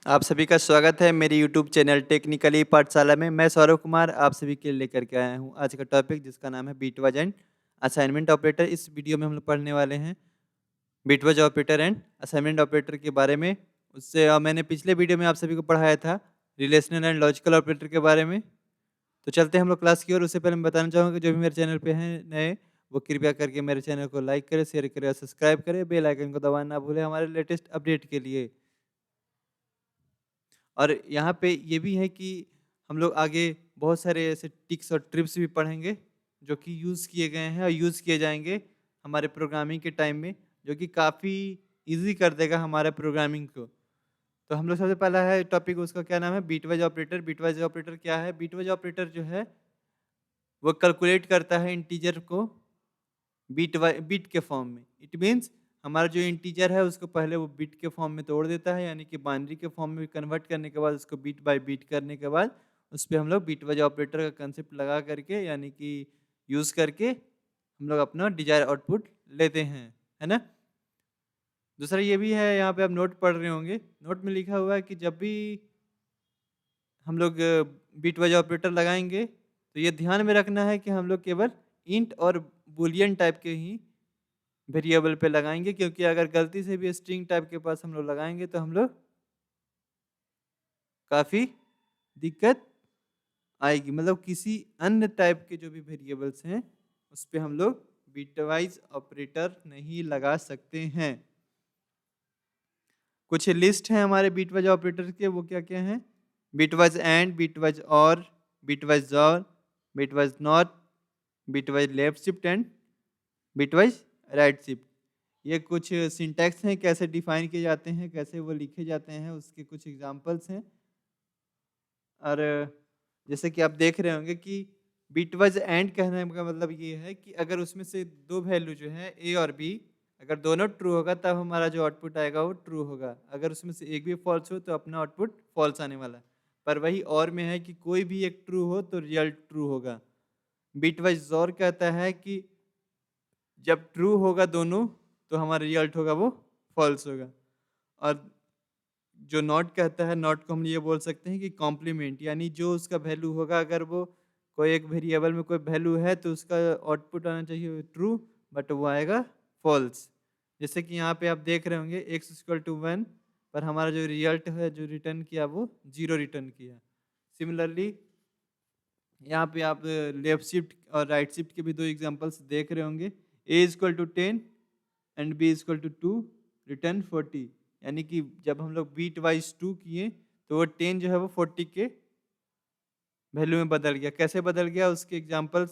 आप सभी का स्वागत है मेरे यूट्यूब चैनल टेक्निकली पाठशाला में। मैं सौरभ कुमार आप सभी के लिए लेकर के आया हूँ आज का टॉपिक, जिसका नाम है बिटवाज एंड असाइनमेंट ऑपरेटर। इस वीडियो में हम लोग पढ़ने वाले हैं बिटवाज ऑपरेटर एंड असाइनमेंट ऑपरेटर के बारे में। उससे मैंने पिछले वीडियो में आप सभी को पढ़ाया था रिलेशनल एंड लॉजिकल ऑपरेटर के बारे में। तो चलते हैं हम लोग क्लास की ओर। उससे पहले मैं बताना चाहूँगा कि जो भी मेरे चैनल पे हैं नए, वो कृपया करके मेरे चैनल को लाइक करें, शेयर करें और सब्सक्राइब करें। बेल आइकन को दबाना ना भूलें हमारे लेटेस्ट अपडेट के लिए। और यहाँ पे ये भी है कि हम लोग आगे बहुत सारे ऐसे टिक्स और ट्रिप्स भी पढ़ेंगे जो कि यूज़ किए गए हैं और यूज़ किए जाएंगे हमारे प्रोग्रामिंग के टाइम में, जो कि काफ़ी इजी कर देगा हमारे प्रोग्रामिंग को। तो हम लोग सबसे पहला है टॉपिक, उसका क्या नाम है, बिटवाइज ऑपरेटर। बिटवाइज ऑपरेटर क्या है? बिटवाइज ऑपरेटर जो है वो कैलकुलेट करता है इंटीजर को बिट के फॉर्म में। इट मीन्स हमारा जो इंटीजर है उसको पहले वो बिट के फॉर्म में तोड़ देता है, यानी कि बाइनरी के फॉर्म में कन्वर्ट करने के बाद उसको बिट बाय बिट करने के बाद उस पर हम लोग बिटवाइज ऑपरेटर का कंसेप्ट लगा करके, यानी कि यूज़ करके हम लोग अपना डिजायर आउटपुट लेते हैं, है ना। दूसरा ये भी है, यहाँ पे आप नोट पढ़ रहे होंगे, नोट में लिखा हुआ है कि जब भी हम लोग बिटवाइज ऑपरेटर लगाएंगे तो ये ध्यान में रखना है कि हम लोग केवल इंट और बुलियन टाइप के ही वेरिएबल पे लगाएंगे, क्योंकि अगर गलती से भी स्ट्रिंग टाइप के पास हम लोग लगाएंगे तो हम लोग काफ़ी दिक्कत आएगी। मतलब किसी अन्य टाइप के जो भी वेरिएबल्स हैं उस पर हम लोग बिटवाइज ऑपरेटर नहीं लगा सकते हैं। कुछ लिस्ट हैं हमारे बिटवाइज ऑपरेटर के, वो क्या क्या हैं? बिटवाइज एंड, बिटवाइज और, bitwise not, bitwise left shift and bitwise right shift. ये कुछ सिंटैक्स हैं, कैसे डिफाइन किए जाते हैं, कैसे वो लिखे जाते हैं, उसके कुछ एग्जांपल्स हैं। और जैसे कि आप देख रहे होंगे कि बिटवाइज एंड कहने का मतलब ये है कि अगर उसमें से दो वैल्यू जो है ए और बी, अगर दोनों ट्रू होगा तब हमारा जो आउटपुट आएगा वो ट्रू होगा। अगर उसमें से एक भी फॉल्स हो तो अपना आउटपुट फॉल्स आने वाला है। पर वही और में है कि कोई भी एक ट्रू हो तो रिजल्ट ट्रू होगा। बिटवाइज और कहता है कि जब ट्रू होगा दोनों तो हमारा रिजल्ट होगा वो फॉल्स होगा। और जो नॉट कहता है, नॉट को हम ये बोल सकते हैं कि कॉम्प्लीमेंट, यानी जो उसका वैल्यू होगा, अगर वो कोई एक वेरिएबल में कोई वैल्यू है तो उसका आउटपुट आना चाहिए ट्रू, बट वो आएगा फॉल्स। जैसे कि यहाँ पे आप देख रहे होंगे x=1, पर हमारा जो रिजल्ट है जो रिटर्न किया वो 0 रिटर्न किया। सिमिलरली यहाँ पे आप लेफ्ट शिफ्ट और राइट शिफ्ट के भी दो एग्जांपल्स देख रहे होंगे। a=10 एंड b=2 रिटर्न 40, यानी कि जब हम लोग बीट वाइज 2 किए तो वो 10 जो है वो 40 के वैल्यू में बदल गया। कैसे बदल गया उसके एग्जांपल्स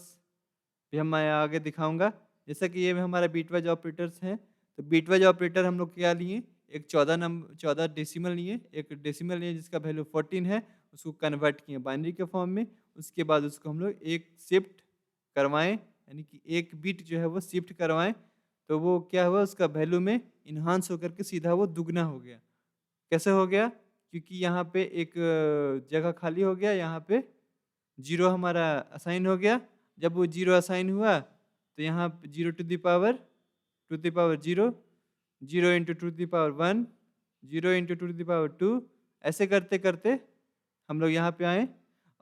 भी हम मैं आगे दिखाऊंगा। जैसा कि ये हमारा बीट वाइज ऑपरेटर्स हैं, तो बीट वाइज ऑपरेटर हम लोग क्या लिए, एक 14 डेसिमल लिए, एक डेसिमल लिए जिसका वैल्यू 14 है, उसको कन्वर्ट किए बाइनरी के फॉर्म में। उसके बाद उसको हम लोग एक शिफ्ट करवाएं, यानी कि एक बिट जो है वो शिफ्ट करवाएं, तो वो क्या हुआ, उसका वैल्यू में इन्हांस होकर के सीधा वो दुगना हो गया। कैसे हो गया? क्योंकि यहाँ पे एक जगह खाली हो गया, यहाँ पे जीरो हमारा असाइन हो गया। जब वो जीरो असाइन हुआ तो यहाँ 0 to the power 0, zero into to the power 1, zero into to the power 2, ऐसे करते करते हम लोग यहाँ पे आए।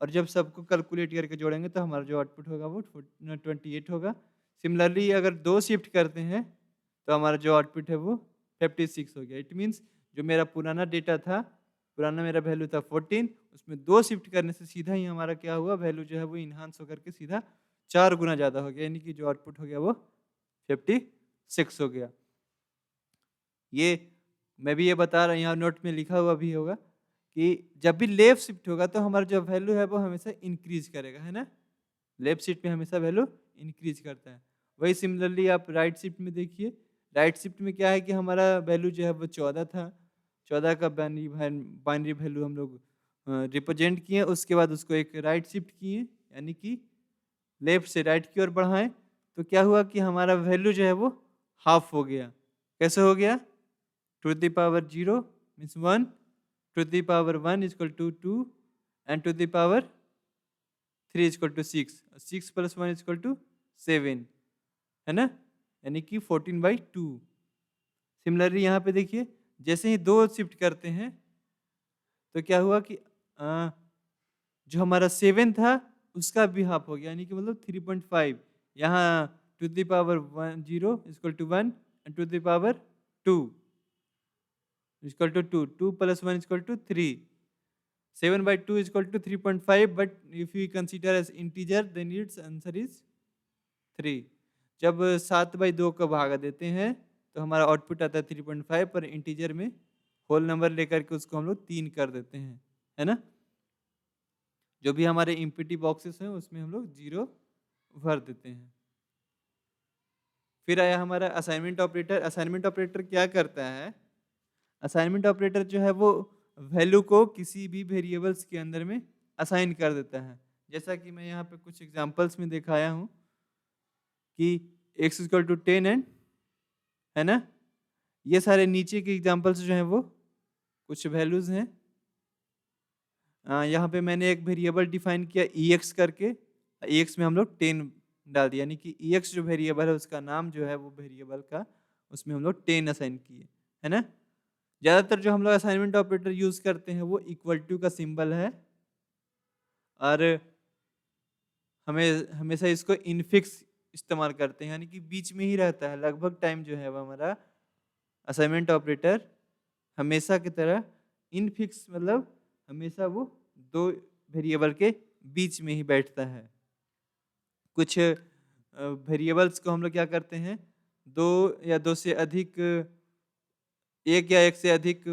और जब सबको कैलकुलेट करके जोड़ेंगे तो हमारा जो आउटपुट होगा वो 28 होगा। सिमिलरली अगर दो शिफ्ट करते हैं तो हमारा जो आउटपुट है वो 56 हो गया। इट मीन्स जो मेरा पुराना डेटा था, पुराना मेरा वैल्यू था 14, उसमें दो शिफ्ट करने से सीधा ही हमारा क्या हुआ, वैल्यू जो है वो इन्हांस होकर के सीधा 4 गुना ज़्यादा हो गया, यानी कि जो आउटपुट हो गया वो 56 हो गया। ये मैं भी ये बता रहा हूँ, यहाँ नोट में लिखा हुआ भी होगा कि जब भी लेफ्ट शिफ्ट होगा तो हमारा जो वैल्यू है वो हमेशा इंक्रीज करेगा, है ना। लेफ्ट शिफ्ट में हमेशा वैल्यू इंक्रीज करता है। वही सिमिलरली आप राइट शिफ्ट में देखिए, राइट शिफ्ट में क्या है कि हमारा वैल्यू जो है वो 14 था, 14 का बाइनरी वैल्यू हम लोग रिप्रेजेंट किए, उसके बाद उसको एक राइट शिफ्ट किए, यानी कि लेफ्ट से राइट की ओर बढ़ाएं, तो क्या हुआ कि हमारा वैल्यू जो है वो हाफ हो गया। कैसे हो गया? To the power 0 means 1, to the power 1 equal to 2, and to the power 3 equal to 6, 6 plus 1 equal to 7, है ना, यानी कि 14/2। सिमिलरली यहाँ पे देखिए, जैसे ही दो शिफ्ट करते हैं तो क्या हुआ कि जो हमारा 7 था उसका भी हाफ हो गया, यानी कि मतलब 3.5। यहाँ to the power 0 equal to 1 and to the power 2 equal to 2, 2 plus 1 equal to 3। 7/2 is equal to 3.5, but if we consider as integer then its answer is 3। जब 7/2 का भागा देते हैं तो हमारा आउटपुट आता है 3.5, पर इंटीजर में होल नंबर लेकर के उसको हम लोग 3 कर देते हैं, है ना। जो भी हमारे इम्पिटी बॉक्सेस हैं उसमें हम लोग 0 भर देते हैं। फिर आया हमारा असाइनमेंट ऑपरेटर। असाइनमेंट ऑपरेटर क्या करता है? असाइनमेंट ऑपरेटर जो है वो वैल्यू को किसी भी वेरिएबल्स के अंदर में असाइन कर देता है। जैसा कि मैं यहाँ पे कुछ एग्जांपल्स में दिखाया हूँ कि x इक्वल टू 10 एंड, है ना, ये सारे नीचे के एग्जांपल्स जो हैं वो कुछ वैल्यूज हैं। यहाँ पे मैंने एक वेरिएबल डिफाइन किया ex करके, ex में हम लोग 10 डाल दिया, यानी कि ex जो वेरिएबल है उसका नाम जो है वो वेरिएबल का उसमें हम लोग 10 असाइन किए, है ना। ज़्यादातर जो हम लोग असाइनमेंट ऑपरेटर यूज़ करते हैं वो इक्वल टू का सिंबल है, और हमें हमेशा इसको इनफिक्स इस्तेमाल करते हैं, यानी कि बीच में ही रहता है लगभग टाइम जो है वो हमारा असाइनमेंट ऑपरेटर हमेशा की तरह इनफिक्स, मतलब हमेशा वो दो वेरिएबल के बीच में ही बैठता है। कुछ वेरिएबल्स को हम लोग क्या करते हैं, दो या दो से अधिक, एक या एक से अधिक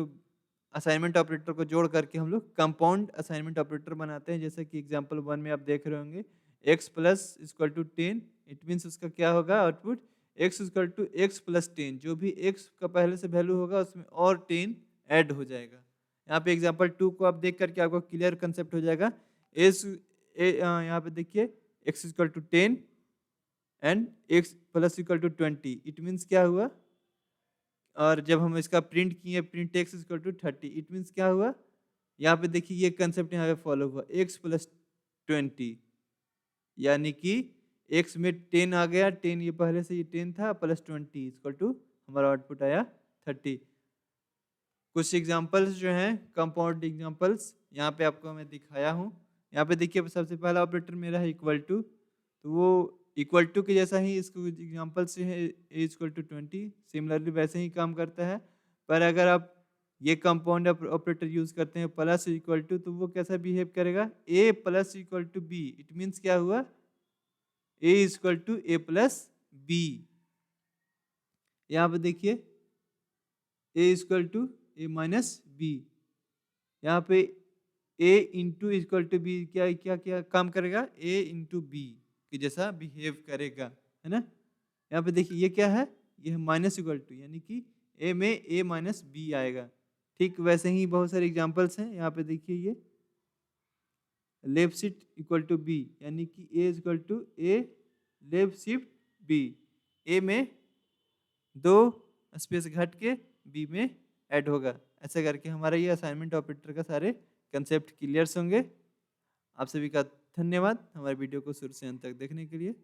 असाइनमेंट ऑपरेटर को जोड़ करके हम लोग कंपाउंड असाइनमेंट ऑपरेटर बनाते हैं। जैसे कि एग्जांपल 1 में आप देख रहे होंगे x plus equal to 10, it means उसका क्या होगा output, x equal to x plus 10। जो भी x का पहले से वैल्यू होगा उसमें और 10 ऐड हो जाएगा। यहाँ पे एग्जांपल 2 को आप देख करके आपको क्लियर कंसेप्ट हो जाएगा। यहाँ पे देखिए x equal to 10 and x plus equal to 20, it means क्या हुआ, और जब हम इसका प्रिंट किए print x equal to 30, it means क्या हुआ, यहाँ पे देखिए ये कंसेप्ट यहाँ पे फॉलो हुआ, x प्लस 20, यानी कि x में 10 आ गया, 10 ये पहले से ये 10 था, प्लस 20 इक्वल टू हमारा आउटपुट आया 30। कुछ एग्जांपल्स जो हैं कंपाउंड एग्जांपल्स यहाँ पे आपको मैं दिखाया हूँ। यहाँ पे देखिए सबसे पहला ऑपरेटर मेरा है इक्वल टू, तो वो इक्वल टू के जैसा ही इसको एग्जांपल से है a इक्वल टू 20, सिमिलरली वैसे ही काम करता है। पर अगर आप ये कंपाउंड ऑपरेटर यूज करते हैं प्लस इक्वल टू, तो वो कैसा बिहेव करेगा, a plus equal to b, it means क्या हुआ, a equal to a plus b। यहाँ पे देखिए a equal to a minus b, यहाँ पे a into equal to b क्या क्या क्या काम करेगा, a इंटू बी कि जैसा बिहेव करेगा, है ना। यहाँ पे देखिए ये क्या है, ये है माइनस इक्वल टू, यानी कि a में a माइनस बी आएगा। ठीक वैसे ही बहुत सारे एग्जांपल्स हैं। यहाँ पे देखिए ये left shift equal to b, यानी कि a equal to a left shift b, a में 2 स्पेस घट के b में ऐड होगा। ऐसा करके हमारा ये असाइनमेंट ऑपरेटर का सारे कंसेप्ट क्लियर होंगे। आप सभी का धन्यवाद हमारे वीडियो को शुरू से अंत तक देखने के लिए।